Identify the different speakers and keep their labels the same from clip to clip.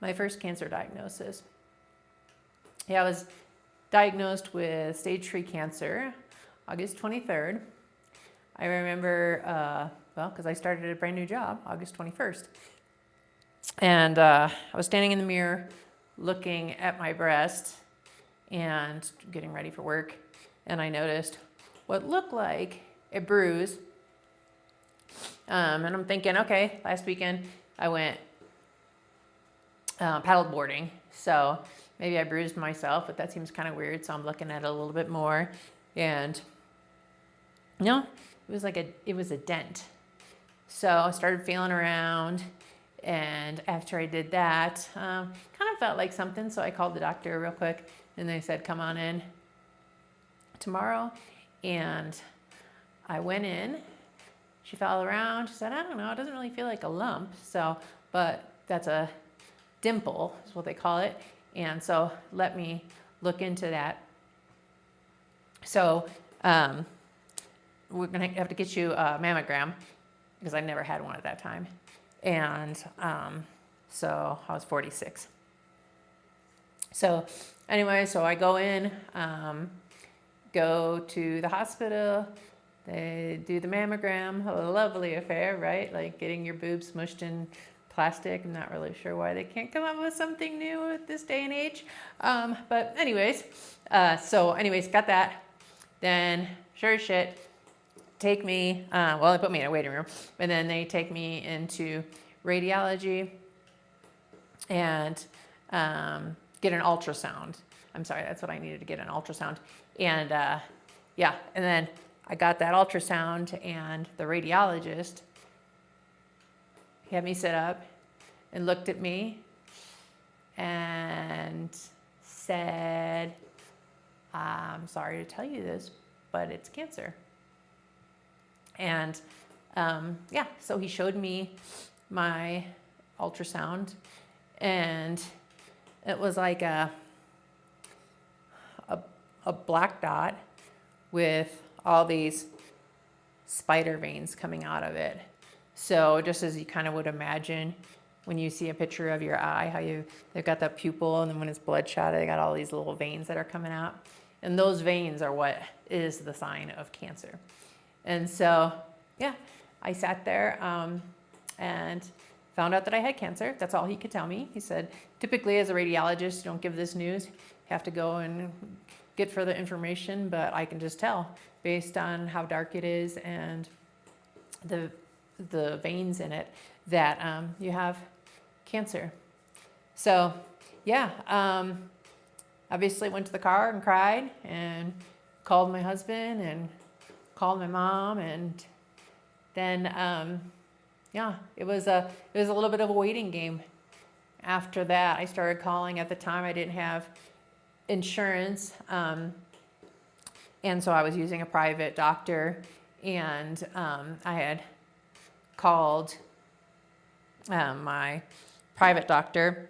Speaker 1: my first cancer diagnosis. Yeah, I was diagnosed with stage 3 cancer, August 23rd. I remember, because I started a brand new job, August 21st. And I was standing in the mirror looking at my breast and getting ready for work. And I noticed what looked like a bruise. And I'm thinking, okay, last weekend I went paddle boarding. So maybe I bruised myself, but that seems kind of weird. So I'm looking at it a little bit more. And no, it was a dent. So I started feeling around. And after I did that, kind of felt like something. So I called the doctor real quick and they said, come on in tomorrow. And I went in. She felt around. She said, I don't know, it doesn't really feel like a lump. So, but that's a dimple is what they call it. And so let me look into that. So we're going to have to get you a mammogram because I never had one at that time. And so I was 46. So anyway, so I go in, go to the hospital. They do the mammogram, a lovely affair, right? Like getting your boobs smushed in plastic. I'm not really sure why they can't come up with something new at this day and age. But anyways, got that. Then sure as shit, take me, they put me in a waiting room, and then they take me into radiology and get an ultrasound. I'm sorry, that's what I needed to get, an ultrasound. And and then I got that ultrasound, and the radiologist had me sit up and looked at me and said, I'm sorry to tell you this, but it's cancer. And so he showed me my ultrasound, and it was like a black dot with all these spider veins coming out of it. So just as you kind of would imagine when you see a picture of your eye, how they've got that pupil, and then when it's bloodshot, they got all these little veins that are coming out. And those veins are what is the sign of cancer. And so, I sat there and found out that I had cancer. That's all he could tell me. He said, typically as a radiologist, you don't give this news. You have to go and get further information, but I can just tell based on how dark it is and the veins in it that you have cancer. So, obviously went to the car and cried and called my husband and called my mom, and then it was a little bit of a waiting game. After that, I started calling. At the time, I didn't have insurance, and so I was using a private doctor, and I had called my private doctor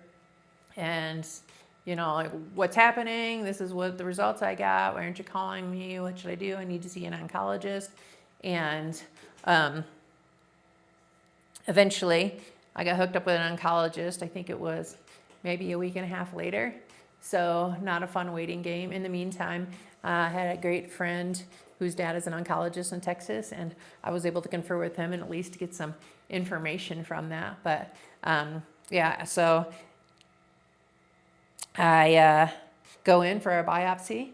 Speaker 1: and like, what's happening? This is what the results I got. Why aren't you calling me? What should I do? I need to see an oncologist. And eventually I got hooked up with an oncologist. I think it was maybe a week and a half later. So not a fun waiting game. In the meantime, I had a great friend whose dad is an oncologist in Texas, and I was able to confer with him and at least get some information from that. But so I go in for a biopsy,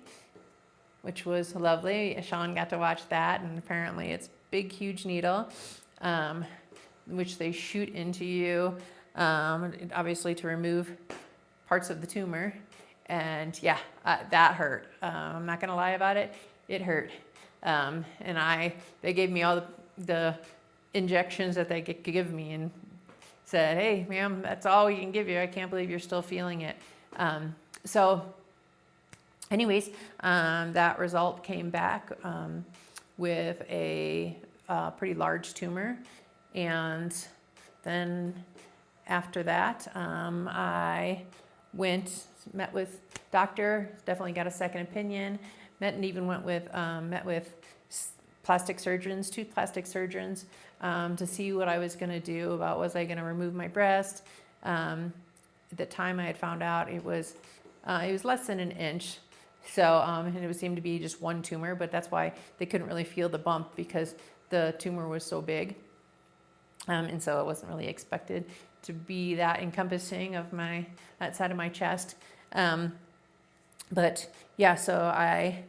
Speaker 1: which was lovely. Sean got to watch that, and apparently it's big, huge needle, which they shoot into you, obviously to remove parts of the tumor. And that hurt. I'm not gonna lie about it. It hurt. And they gave me all the injections that they could give me, and said, "Hey, ma'am, that's all we can give you. I can't believe you're still feeling it." That result came back with a pretty large tumor. And then after that, I met with doctor, definitely got a second opinion, met with plastic surgeons, tooth plastic surgeons, to see what I was going to do about, was I going to remove my breast? at the time I had found out it was less than an inch. So, and it would seem to be just one tumor, but that's why they couldn't really feel the bump because the tumor was so big. And so it wasn't really expected to be that encompassing of that side of my chest. But yeah, so I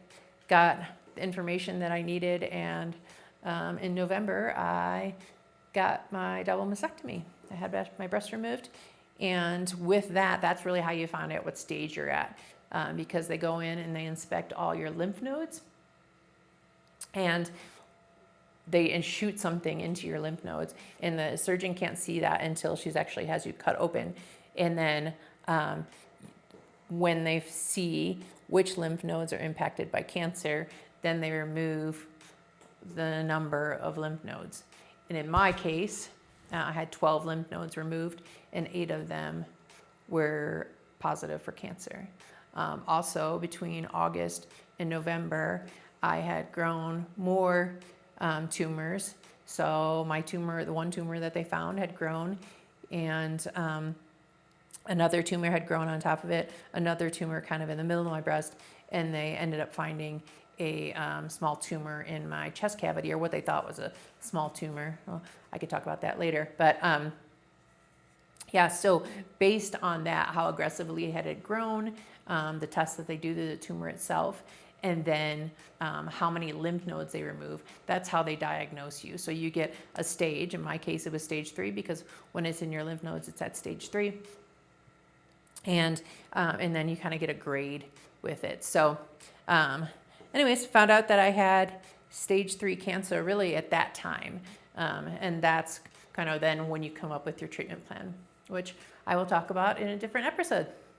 Speaker 1: got the information that I needed, and in November I got my double mastectomy. I had my breast removed, and with that, that's really how you find out what stage you're at, because they go in and they inspect all your lymph nodes, and they shoot something into your lymph nodes, and the surgeon can't see that until she's actually has you cut open. And then when they see which lymph nodes are impacted by cancer, then they remove the number of lymph nodes. And in my case, I had 12 lymph nodes removed, and 8 of them were positive for cancer. Also, between August and November, I had grown more tumors. So my tumor, the one tumor that they found, had grown, and another tumor had grown on top of it, another tumor kind of in the middle of my breast, and they ended up finding a small tumor in my chest cavity, or what they thought was a small tumor. Well, I could talk about that later. But yeah, so based on that, how aggressively it had grown, the tests that they do to the tumor itself, and then how many lymph nodes they remove, that's how they diagnose you. So you get a stage. In my case, it was stage 3, because when it's in your lymph nodes, it's at stage 3. And then you kind of get a grade with it. So anyways, found out that I had stage 3 cancer really at that time. And that's kind of then when you come up with your treatment plan, which I will talk about in a different episode.